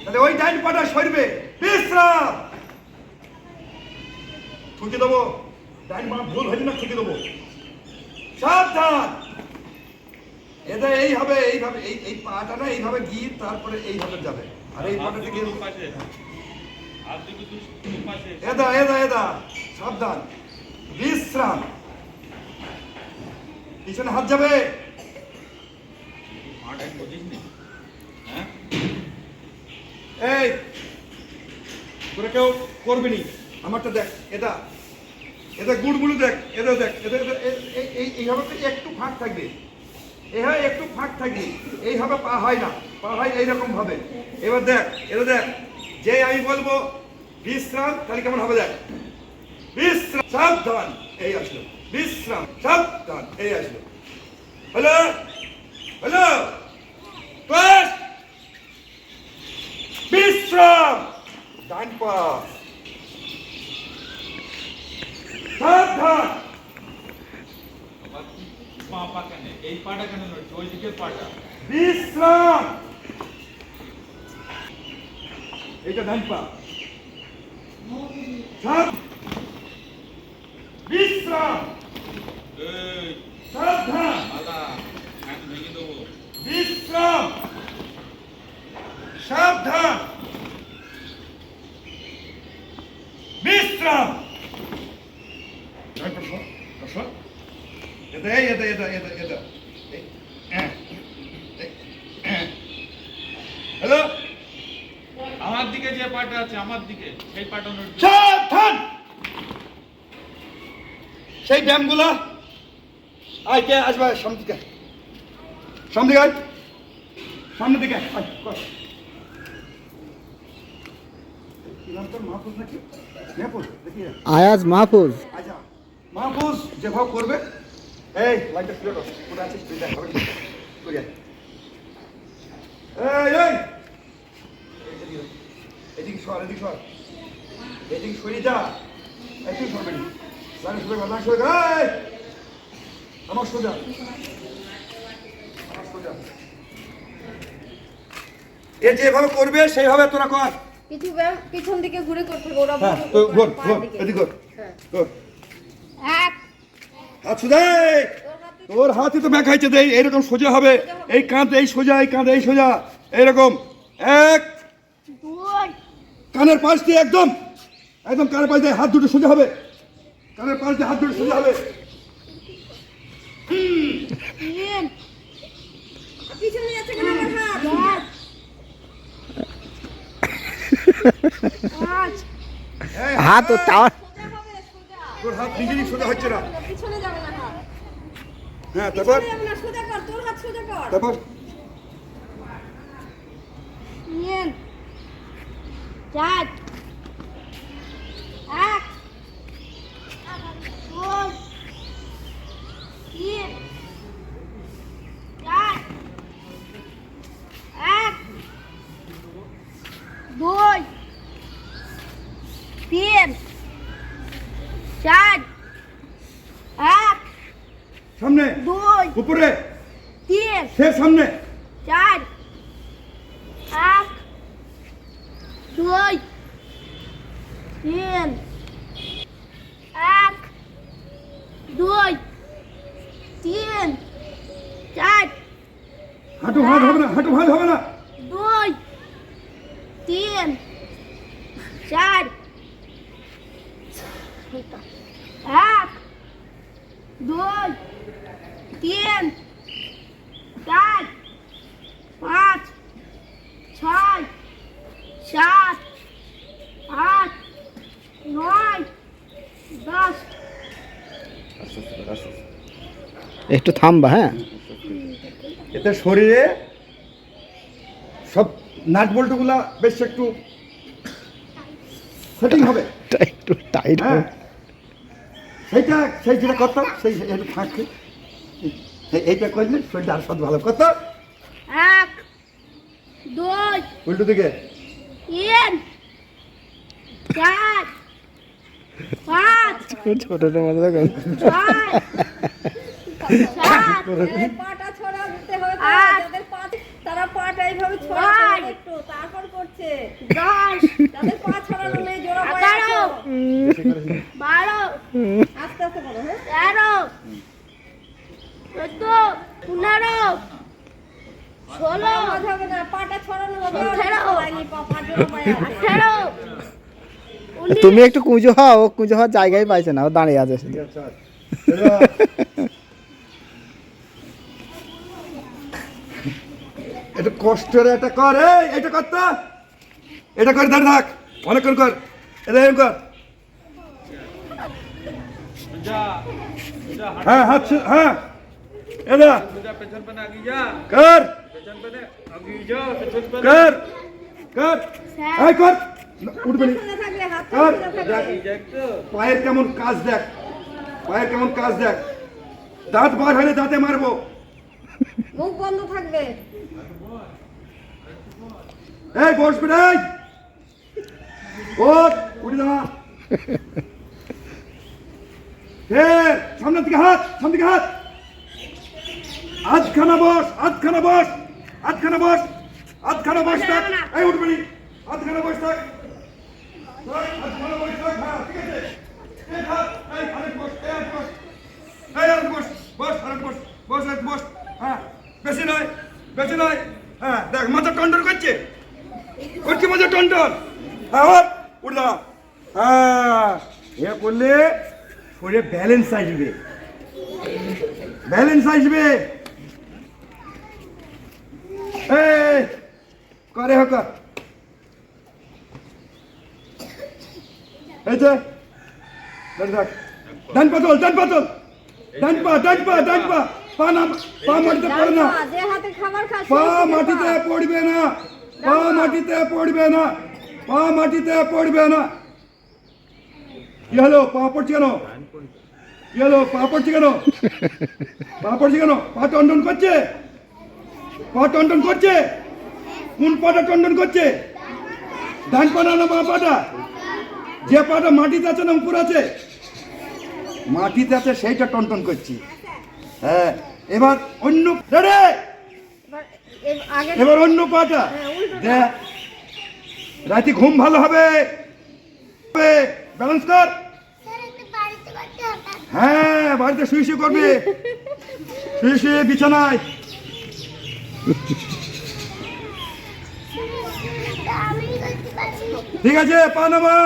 তাহলে ওই ডাইন পাটা সরবে। বিশ্রাম। ঠুকে দেবো, ডাইন পা ভুল হয়ে না, ঠুকে দেবো। সাবধান। এটা এইভাবে এইভাবে এই পাটা না এইভাবে গিয়ে তারপরে এইভাবে যাবে। আর এই পাটা থেকে এদা এদা এদা। সাবধান। বিশ্রাম। পিছনে হাত যাবে। এই তোরা কেউ করবি নি, আমারটা দেখ। এটা এটা গুড়গুলো দেখ, এটা দেখ, এটা এইভাবে একটু ফাঁক থাকবে, এইভাবে একটু ফাঁক থাকবে, এইভাবে পা হয় না, পা হয় এইরকম ভাবে। এবার দেখ, এটা দেখ, যে আমি বলবো বিশ্রাম, তাহলে কেমন হবে দেখ। বিশ্রাম। সাবধান। এই আসলো। বিশ্রাম। সাবধান। এই আসলো। Hello hello. বিশ্রাম। ডান পা। সাবধান। এই পাটা কেন নয়, ওই দিকের পাটা। বিশ্রাম। এটা ডান পা। বিশ্রাম। সাবধান। ভেঙে দেবো। বিশ্রাম। সাবধান। বিশ্রাম। এটা এটা এটা এটা এটা হ্যালো। আমার দিকে যে পাটা আছে, আমার দিকে সেই পাটা নয়। সাবধান। সেই ব্যায়ামগুলো আইতে আসবে সামনে দিকে, সামনে দিকে আয়, সামনের দিকে আয়, কর। কি নাম তোর? মাহফুজ নাকি? মাহফুজ দেখি। আয়াজ মাহফুজ। আচ্ছা, মাহফুজ যেভাবে করবে। এই লাইটটা ফিরে কর, কোথায় আছিস তুই দেখ, হবে তুই আয়। এই এই এদিকে সর, এদিকে সর, এদিকে সরে যা। তুই সরবে না, লাইন সরে লাইন সরে। এই আমার সোজা, আমার সোজা। এ যেভাবে করবে সেইভাবে তোরা কর। কিছু পিছন দিকে ঘুরে করতে হবে, ওরা হ্যাঁ, তো ঘোর ঘোর, এদিকে ঘোর, ঘোর। এক হাত সোজা। তোর হাতে তো ব্যাখাইছে দেই, এইরকম সোজা হবে। এই কাঁধ এই সোজা, এই কাঁধ এই সোজা, এইরকম। এক, দুই কানের পাশ দিয়ে একদম একদম কানের পাশ দিয়ে হাত দুটো সোজা হবে, কানের পাশ দিয়ে হাত দুটো সোজা হবে। তিন পিছনে যাচ্ছে কেন আমার হাত? চার পাঁচ। এই হাত তো টাওয়ার। সোজা হবে, সোজা। তোর হাত নিজেরই সোজা হচ্ছে না। পিছনে যাবে না হাত। হ্যাঁ, তারপর পিছনে যাবে না, সোজা কর, তোর হাত সোজা কর। তারপর তিন চার এক দুই তিন চার এক দুই তিন চার এক সামনে, দুই উপরে, তিন সে সামনে। চার এক দুই তিন এক দুই তিন চার হাঁটু ভাঁজ হবে না, হাঁটু ভাঁজ হবে না। দুই তিন চার এক দুই তিন চার পাঁচ ছয় সাত আট নয় 10 একটু থামবা, হ্যাঁ। এতে শরীরে সব নাট বল্টুগুলা বেশ একটু সেটিং হবে। একটু টাইট হ্যাঁ, সেইটা সেই যেটা করতাম সেই একটু ফাঁকছে, এইটা করলে শরীরটা আর সব ভালো করতো। এক দুই উল্টো দিকে তিন চার পাঁচ ছোটটা মতো দেখো। ছয় সাত পাটা ছড়াতে হবে, যাদের পা তারা পাটা এইভাবে ছড়াতে একটু, তারপর করছে। হচ্ছে 10 তাদের পা ছড়ানো নেই জোড়া পায়ে আছো 12 আস্তে আস্তে করো হ্যাঁ 13 14 15 16 মাঝে হবে না পাটা ছড়ানো হবে 18 পা জোড়া পায়ে 18 তুমি একটু কুঁজো হও, ও কুঁজো হওয়ার জায়গায় পাইছে না, ও দাঁড়িয়ে আছে শুধু। আচ্ছা এরা এটা কষ্টের এটা কর এটা করতে এটা করে দাঁড়িয়ে থাক অনেকক্ষণ কর এটা এরকম কর যা যা হ্যাঁ হাত হ্যাঁ এটা যা পেছন পেনে আগিয়ে যা কর পেছন পেনে আগিয়ে যা পেছন পেনে কর কর এই কর উঠবে নি খুলে থাকলে হাত কর খুলে দেখ, থাকবে যা একটু পায়ের কেমন কাজ দেখ পায়ের কেমন কাজ দেখ দাঁত বার হলে দাঁতে মারবো মুখ বন্ধ থাকবে এই বসবে নাই ওঠ উঠে দাঁড়া ফের সামনের দিকে হাত সামনের দিকে হাত আধখানা বস আধখানা বস আধখানা বস আধখানা বস থাক এই উঠবে নি আধখানা বস থাক আধখানা বস থাক হ্যাঁ ঠিক আছে এই হাত এই আরেক বস এই আরেক বস এই আরেক বস বস আরেক বস বস আরেক বস হ্যাঁ বেশি নয় হ্যাঁ দেখ মাথা টন্ডন করছে মাথা টন্ডন হ্যাঁ ওঠ উঠে দাঁড়া হ্যাঁ এ করলে শরীরে ব্যালেন্স আসবে এই করে হোক এই যে ডান পাতল পা না পা মাটিতে পড়ে না যে হাতে খাবার খাস পা মাটিতে পড়বে না পা মাটিতে পড়বে না পা মাটিতে পড়বে না কি হলো পা পড়ছে কেন কি হলো পা পড়ছে কেন পা টন্ডন করছে কোন পাটা টন্ডন করছে ডান পাটা না বাঁ পাটা যে পাটা মাটিতে আছে না উপর আছে মাটিতে আছে সেইটা টন্টন করছি হ্যাঁ এবার অন্য রেডি আগে এবার অন্য পাটা দেখ রাতে ঘুম ভালো হবে ব্যালেন্স কর হ্যাঁ বাড়িতে শুয়ে করবে শুয়ে বিছানায় ঠিক আছে পা নামা